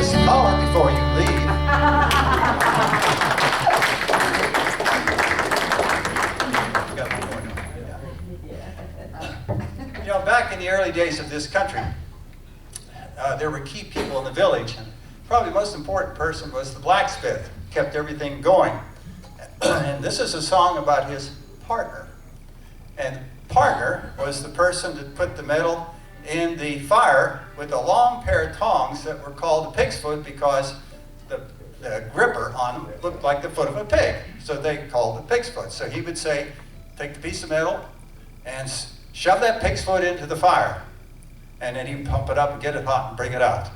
this caller before you leave. Got one more, no? Yeah. You know, back in the early days of this country, there were key people in the village, and probably the most important person was the blacksmith, kept everything going. And this is a song about his partner. And partner was the person that put the metal in the fire with a long pair of tongs that were called a pig's foot because the gripper on them looked like the foot of a pig. So they called it pig's foot. So he would say, take the piece of metal and shove that pig's foot into the fire. And then he'd pump it up and get it hot and bring it out.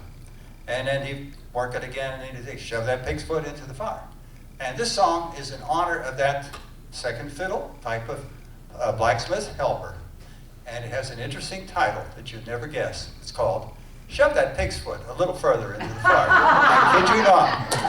And then he'd work it again and then he'd say, shove that pig's foot into the fire. And this song is in honor of that second fiddle type of blacksmith helper. And it has an interesting title that you'd never guess. It's called Shove That Pig's Foot a Little Further Into the Fire. I kid you not.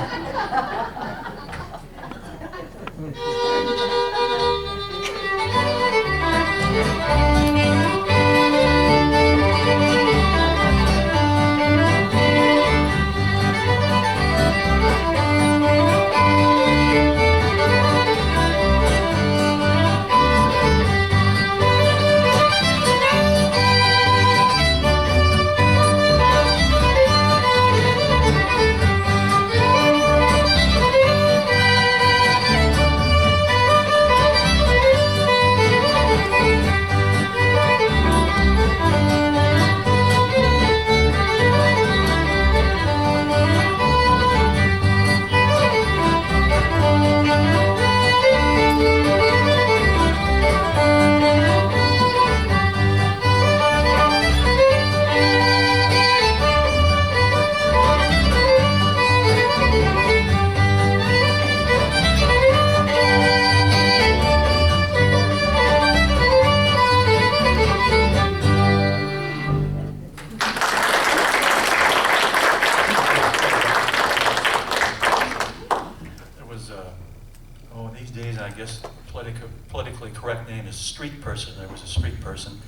Politically correct name is street person. There was a street person.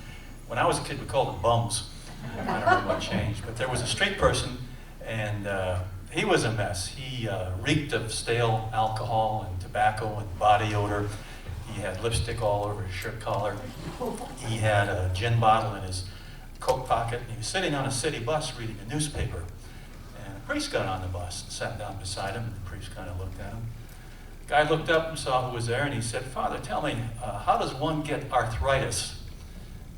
When I was a kid, we called them bums. I don't know what changed, but there was a street person, and he was a mess. He reeked of stale alcohol and tobacco and body odor. He had lipstick all over his shirt collar. He had a gin bottle in his coat pocket, and he was sitting on a city bus reading a newspaper. And a priest got on the bus and sat down beside him, and the priest kind of looked at him. The guy looked up and saw who was there, and he said, "Father, tell me, how does one get arthritis?"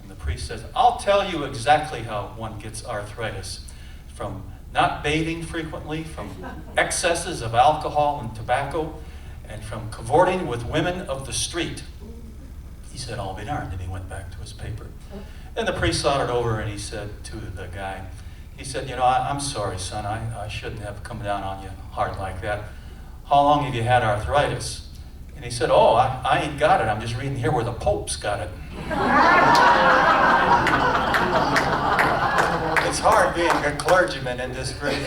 And the priest says, "I'll tell you exactly how one gets arthritis. From not bathing frequently, from excesses of alcohol and tobacco, and from cavorting with women of the street." He said, "I'll be darned," and he went back to his paper. Then the priest thought it over, and he said to the guy, he said, "You know, I'm sorry, son, I shouldn't have come down on you hard like that. How long have you had arthritis?" And he said, "Oh, I ain't got it. I'm just reading here where the Pope's got it." It's hard being a clergyman in this group.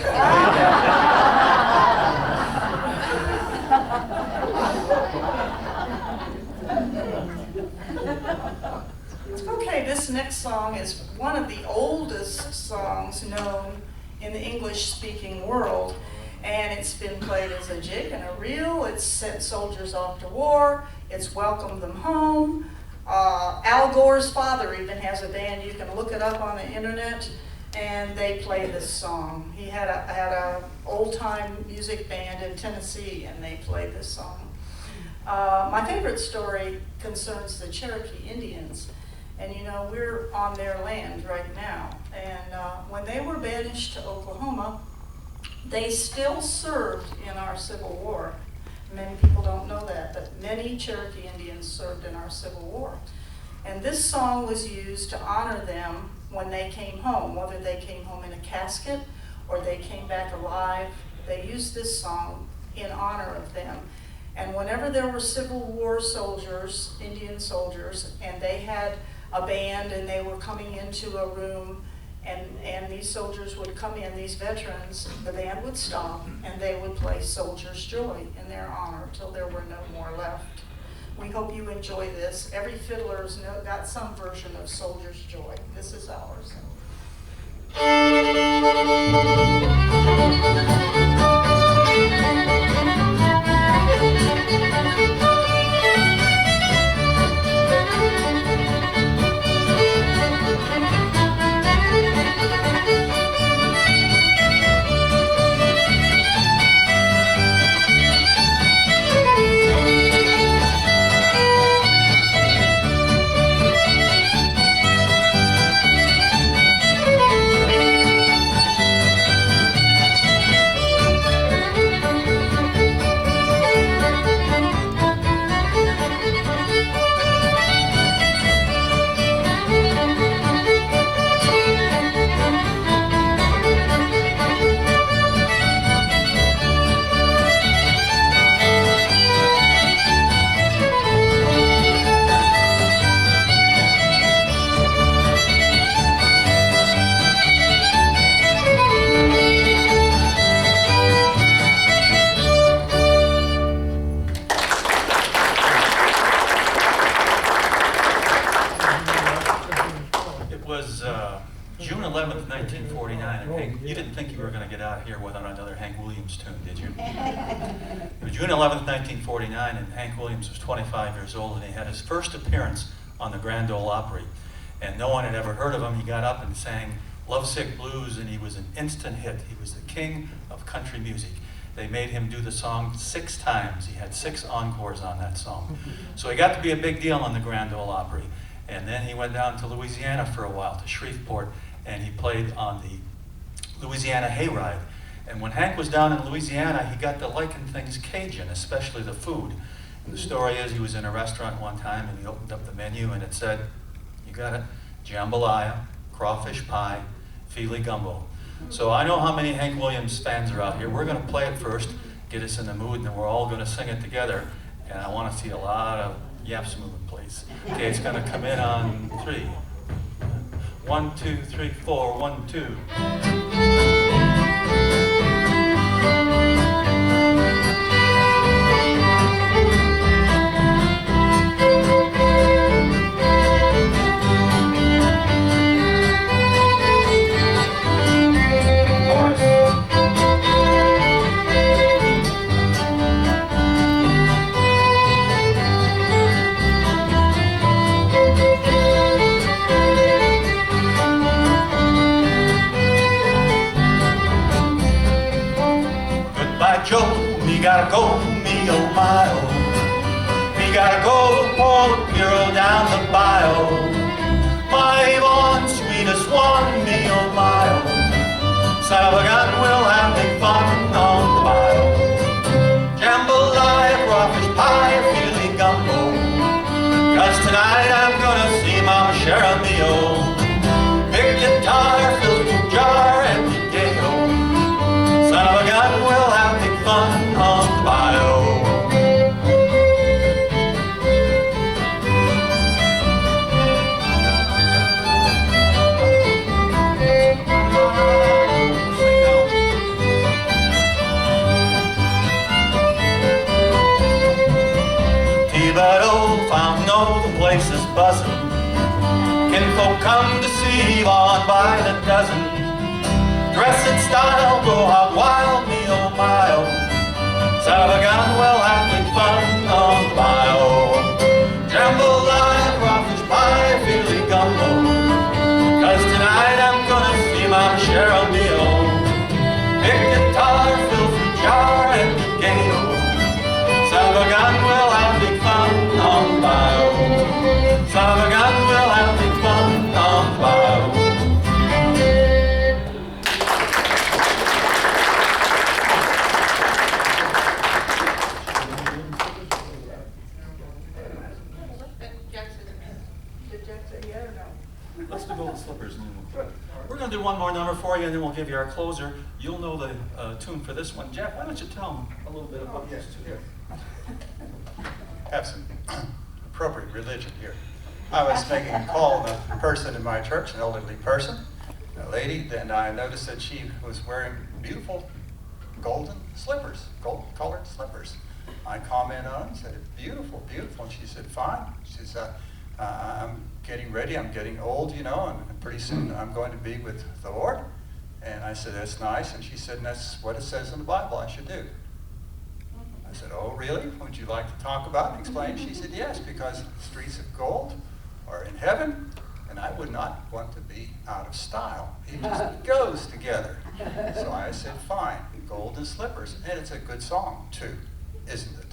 Okay, this next song is one of the oldest songs known in the English-speaking world. And it's been played as a jig and a reel. It's sent soldiers off to war. It's welcomed them home. Al Gore's father even has a band. You can look it up on the internet, and they play this song. He had a old-time music band in Tennessee, and they played this song. My favorite story concerns the Cherokee Indians. And you know, we're on their land right now. And when they were banished to Oklahoma, they still served in our Civil War. Many people don't know that, but many Cherokee Indians served in our Civil War. And this song was used to honor them when they came home, whether they came home in a casket or they came back alive. They used this song in honor of them. And whenever there were Civil War soldiers, Indian soldiers, and they had a band and they were coming into a room, and these soldiers would come in, these veterans, the band would stop and they would play Soldier's Joy in their honor till there were no more left. We hope you enjoy this. Every fiddler's got some version of Soldier's Joy. This is ours. It was June 11th, 1949, and Hank, you didn't think you were going to get out of here without another Hank Williams tune, did you? It was June 11th, 1949, and Hank Williams was 25 years old, and he had his first appearance on the Grand Ole Opry. And no one had ever heard of him. He got up and sang Lovesick Blues, and he was an instant hit. He was the king of country music. They made him do the song 6 times. He had 6 encores on that song. So he got to be a big deal on the Grand Ole Opry. And then he went down to Louisiana for a while, to Shreveport, and he played on the Louisiana Hayride. And when Hank was down in Louisiana, he got to liking things Cajun, especially the food. And the story is he was in a restaurant one time and he opened up the menu and it said, you got it, jambalaya, crawfish pie, feely gumbo. So I know how many Hank Williams fans are out here. We're going to play it first, get us in the mood, and then we're all going to sing it together. And I want to see a lot of yaps moving, please. Okay, it's going to come in on 3. 1, 2, 3, 4, 1, 2. Joe, me gotta go, me oh my oh. Me gotta go, pour the Puro down the bio. My Yvonne, sweetest one, me oh my oh. Son of a gun, we'll have big fun on the bio. Jambalaya, crawfish pie, feely gumbo. 'Cause tonight I'm gonna see Mama Sharamio. Big guitar, fills the jar, and the gay-o. Son of a gun, we'll have big fun on the bio. Thibodeau, Fountaino, the place is buzzing. Kinfolk come to see Yvonne by the dozen. Dress in style, go out wild, me oh my oh. Son of a gun, we'll have big fun on the bio. Jambalaya, crawfish pie, feely gumbo. 'Cause tonight I'm gonna see my share of meal. Big guitar, filthy jar, and the gay-o. Son of a gun, we'll have big fun on the bio. Son of a gun, we'll have big fun on the bio. Let's do Golden Slippers. We're going to do one more number for you, and then we'll give you our closer. You'll know the tune for this one. Jack, why don't you tell them a little bit about this too? Have some appropriate religion here. I was making a call on a person in my church, an elderly person, a lady, and I noticed that she was wearing beautiful golden slippers, gold-colored slippers. I commented on it and said, beautiful, beautiful. And she said, fine. She said, I'm getting ready, I'm getting old, you know, and pretty soon I'm going to be with the Lord. And I said, that's nice. And she said, and that's what it says in the Bible I should do. I said, oh, really? Would you like to talk about it and explain? She said, yes, because streets of gold are in heaven, and I would not want to be out of style. It just goes together. So I said, fine, golden slippers. And it's a good song, too, isn't it?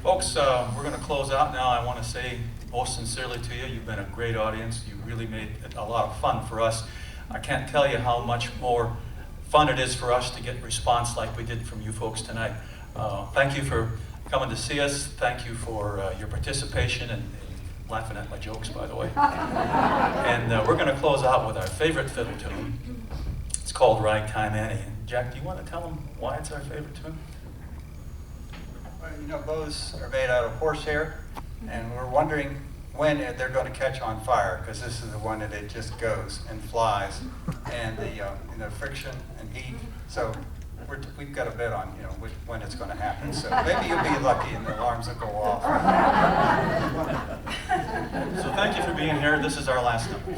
Folks, we're going to close out now. I want to say most sincerely to you, you've been a great audience. You really made it a lot of fun for us. I can't tell you how much more fun it is for us to get response like we did from you folks tonight. Thank you for coming to see us. Thank you for your participation and laughing at my jokes, by the way. And we're going to close out with our favorite fiddle tune. It's called Ragtime Annie. And Jack, do you want to tell them why it's our favorite tune? Well, you know, bows are made out of horsehair, and we're wondering when they're going to catch on fire, because this is the one that it just goes and flies, and the friction and heat. So we've got a bet on when it's going to happen. So maybe you'll be lucky and the alarms will go off. So thank you for being here. This is our last number.